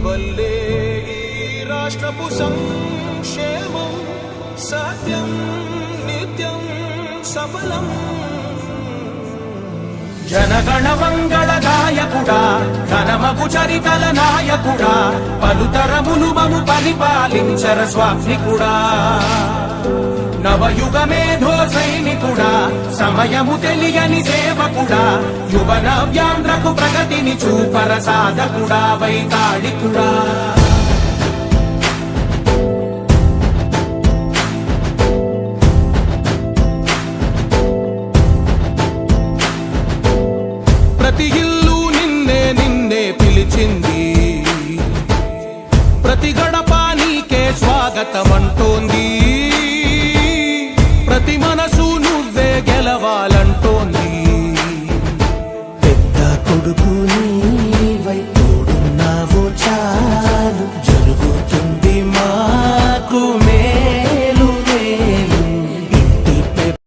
వల్లే ఈ రాష్ట్రపు సంక్షేమం సత్యం నిత్యం సఫలం. జనగణ మంగళ గాయకుడా, ఘనమగు చరితల నాయకుడా, పలుతరములు మము పరిపాలించర స్వామికుడా. నవయుగ మేధో సైనికుడా, సమయము తెలియని సేవకుడా, యువ నవ్యాంధ్రకు ప్రగతిని చూపర సాధకుడా, వైతాళికుడా. ప్రతి ఇల్లు నిన్నే నిన్నే పిలిచింది, ప్రతి గడప నీకే స్వాగతమన్